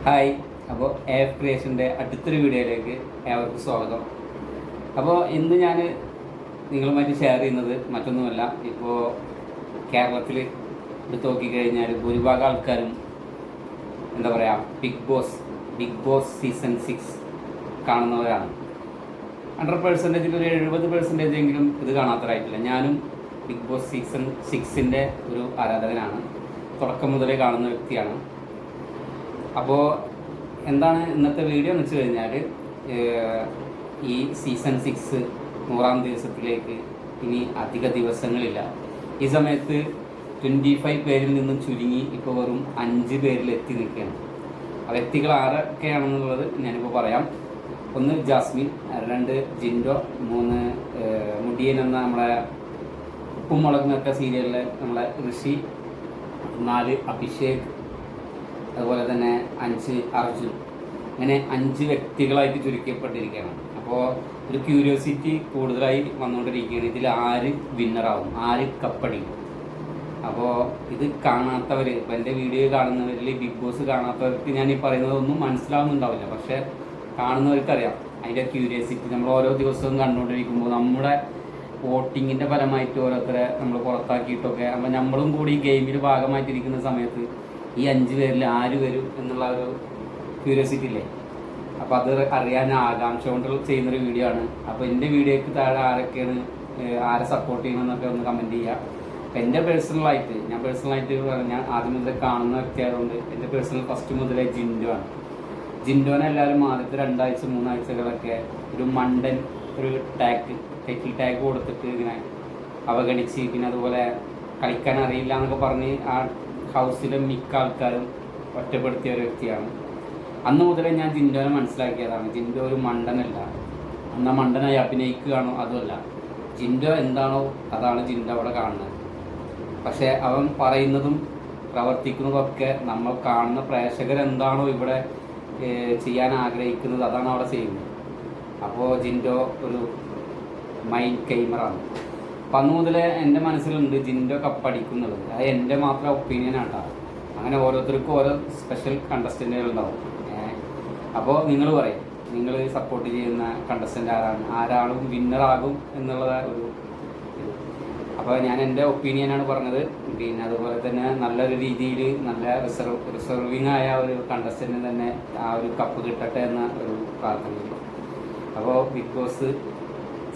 Hi. അപ്പോൾ AF ക്രിയേഷൻ്റെ അടുത്തൊരു വീഡിയോയിലേക്ക് ഏവർക്കും സ്വാഗതം. അപ്പോൾ ഇന്ന് ഞാൻ നിങ്ങളുമായിട്ട് ഷെയർ ചെയ്യുന്നത് മറ്റൊന്നുമല്ല. ഇപ്പോൾ കേരളത്തിൽ എടുത്ത് നോക്കിക്കഴിഞ്ഞാൽ ഭൂരിഭാഗം ആൾക്കാരും എന്താ പറയുക, ബിഗ് ബോസ് സീസൺ 6 കാണുന്നവരാണ്. 100% ഒരു 70% എങ്കിലും ഇത് കാണാത്തവരായിട്ടില്ല. ഞാനും ബിഗ് ബോസ് സീസൺ 6ൻ്റെ ഒരു ആരാധകനാണ്. തുടക്കം മുതലേ കാണുന്ന വ്യക്തിയാണ്. അപ്പോൾ എന്താണ് ഇന്നത്തെ വീഡിയോ എന്ന് വെച്ച് കഴിഞ്ഞാൽ, ഈ സീസൺ 6 100ാം ദിവസത്തിലേക്ക് ഇനി അധിക ദിവസങ്ങളില്ല. ഈ സമയത്ത് 25 പേരിൽ നിന്നും ചുരുങ്ങി ഇപ്പോൾ വെറും 5 പേരിൽ എത്തി നിൽക്കുകയാണ്. ആ വ്യക്തികൾ ആരൊക്കെയാണെന്നുള്ളത് ഞാനിപ്പോൾ പറയാം. 1 ജാസ്മിൻ, 2 ജിൻഡോ, 3 മുടിയൻ എന്ന നമ്മളെ ഉപ്പും മുളകുമൊക്കെ സീരിയലിലെ നമ്മളെ ഋഷി, 4 അഭിഷേക്, അതുപോലെ തന്നെ 5 അർജുൻ. അങ്ങനെ 5 വ്യക്തികളായിട്ട് ചുരുക്കപ്പെട്ടിരിക്കുകയാണ്. അപ്പോൾ ഒരു ക്യൂരിയോസിറ്റി കൂടുതലായി വന്നുകൊണ്ടിരിക്കുകയാണ്. ഇതിൽ ആര് വിന്നറാവും, ആര് കപ്പടിക്കും. അപ്പോൾ ഇത് കാണാത്തവർ, ഇപ്പം എൻ്റെ വീഡിയോ കാണുന്നവരിൽ ബിഗ് ബോസ് കാണാത്തവർക്ക് ഞാൻ ഈ പറയുന്നതൊന്നും മനസ്സിലാവുന്നുണ്ടാവില്ല. പക്ഷേ കാണുന്നവർക്കറിയാം അതിൻ്റെ ക്യൂരിയോസിറ്റി. നമ്മൾ ഓരോ ദിവസവും കണ്ടുകൊണ്ടിരിക്കുമ്പോൾ നമ്മുടെ വോട്ടിങ്ങിൻ്റെ ഫലമായിട്ട് ഓരോരുത്തരെ നമ്മൾ പുറത്താക്കിയിട്ടൊക്കെ അപ്പോൾ നമ്മളും കൂടി ഗെയിമിൽ ഭാഗമായിട്ടിരിക്കുന്ന സമയത്ത് ഈ 5 പേരിൽ ആര് വരും എന്നുള്ള ഒരു ക്യൂരിയോസിറ്റി ഇല്ലേ. അപ്പോൾ അത് അറിയാൻ ആകാംക്ഷ കൊണ്ട് ചെയ്യുന്നൊരു വീഡിയോ ആണ്. അപ്പോൾ എൻ്റെ വീഡിയോയ്ക്ക് താഴെ ആരെ സപ്പോർട്ട് ചെയ്യുമെന്നൊക്കെ ഒന്ന് കമൻറ്റ് ചെയ്യുക. അപ്പോൾ എൻ്റെ ഞാൻ പേഴ്സണലായിട്ട് പറഞ്ഞാൽ ആദ്യം മുതലേ കാണുന്ന വ്യക്തിയായതുകൊണ്ട് എൻ്റെ പേഴ്സണൽ ഫസ്റ്റ് മുതലേ ജിൻഡോ ആണ്. ജിൻഡോനെ എല്ലാവരും ആദ്യത്തെ 2 ആഴ്ച 3 ആഴ്ചകളൊക്കെ ഒരു മണ്ടൻ, ഒരു ടൈറ്റിൽ ടാഗ് കൊടുത്തിട്ട് ഇങ്ങനെ അവഗണിച്ച്, പിന്നെ അതുപോലെ കളിക്കാൻ അറിയില്ല എന്നൊക്കെ പറഞ്ഞ് ആ ഹൗസിലെ മിക്ക ആൾക്കാരും ഒറ്റപ്പെടുത്തിയ ഒരു വ്യക്തിയാണ്. അന്ന് മുതലേ ഞാൻ ജിൻഡോനെ മനസ്സിലാക്കിയതാണ്. ജിൻഡോ ഒരു മണ്ടനല്ല. എന്നാൽ മണ്ടനായി അഭിനയിക്കുകയാണോ അതുമല്ല. ജിൻഡോ എന്താണോ അതാണ് ജിൻഡോ അവിടെ കാണുന്നത്. പക്ഷേ അവൻ പറയുന്നതും പ്രവർത്തിക്കുന്നതൊക്കെ നമ്മൾ കാണുന്ന പ്രേക്ഷകരെന്താണോ ഇവിടെ ചെയ്യാൻ ആഗ്രഹിക്കുന്നത് അതാണ് അവിടെ ചെയ്യുന്നത്. അപ്പോൾ ജിൻഡോ ഒരു മൈൻഡ് ഗെയിമറാണ്. അപ്പം അന്ന് മുതലേ എൻ്റെ മനസ്സിലുണ്ട് ജിൻഡോ കപ്പടിക്കുന്നത്. അത് എൻ്റെ മാത്രം ഒപ്പീനിയനാണ്. അങ്ങനെ ഓരോരുത്തർക്കും ഓരോ സ്പെഷ്യൽ കണ്ടസ്റ്റൻറ്റുകൾ ഉണ്ടാവും. അപ്പോൾ നിങ്ങൾ പറയും, നിങ്ങൾ സപ്പോർട്ട് ചെയ്യുന്ന കണ്ടസ്റ്റൻ്റ് ആരാളും വിന്നറാകും എന്നുള്ള ഒരു ഇത്. അപ്പോൾ ഞാൻ എൻ്റെ ഒപ്പീനിയനാണ് പറഞ്ഞത്. പിന്നെ അതുപോലെ തന്നെ നല്ലൊരു രീതിയിൽ നല്ല റിസർവിങ് ആയ ഒരു കണ്ടസ്റ്റൻറ്റിന് തന്നെ ആ ഒരു കപ്പ് കിട്ടട്ടെ എന്ന ഒരു പ്രാർത്ഥനയുണ്ട്. അപ്പോൾ ബിഗ് ബോസ്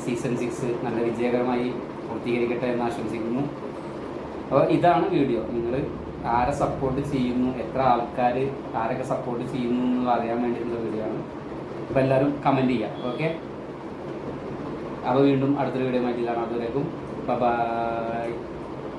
സീസൺ 6 നല്ല വിജയകരമായി പൂർത്തീകരിക്കട്ടെ എന്ന് ആശംസിക്കുന്നു. അപ്പോൾ ഇതാണ് വീഡിയോ. നിങ്ങൾ ആരെ സപ്പോർട്ട് ചെയ്യുന്നു, എത്ര ആൾക്കാർ ആരൊക്കെ സപ്പോർട്ട് ചെയ്യുന്നു എന്നുള്ളത് അറിയാൻ വേണ്ടിയിട്ടുള്ള വീഡിയോ ആണ്. അപ്പോൾ എല്ലാവരും കമൻറ്റ് ചെയ്യാം. ഓക്കെ, അപ്പോൾ വീണ്ടും അടുത്തൊരു വീഡിയോ ആയിട്ട് കാണാം. അതുവരേക്കും ബൈ.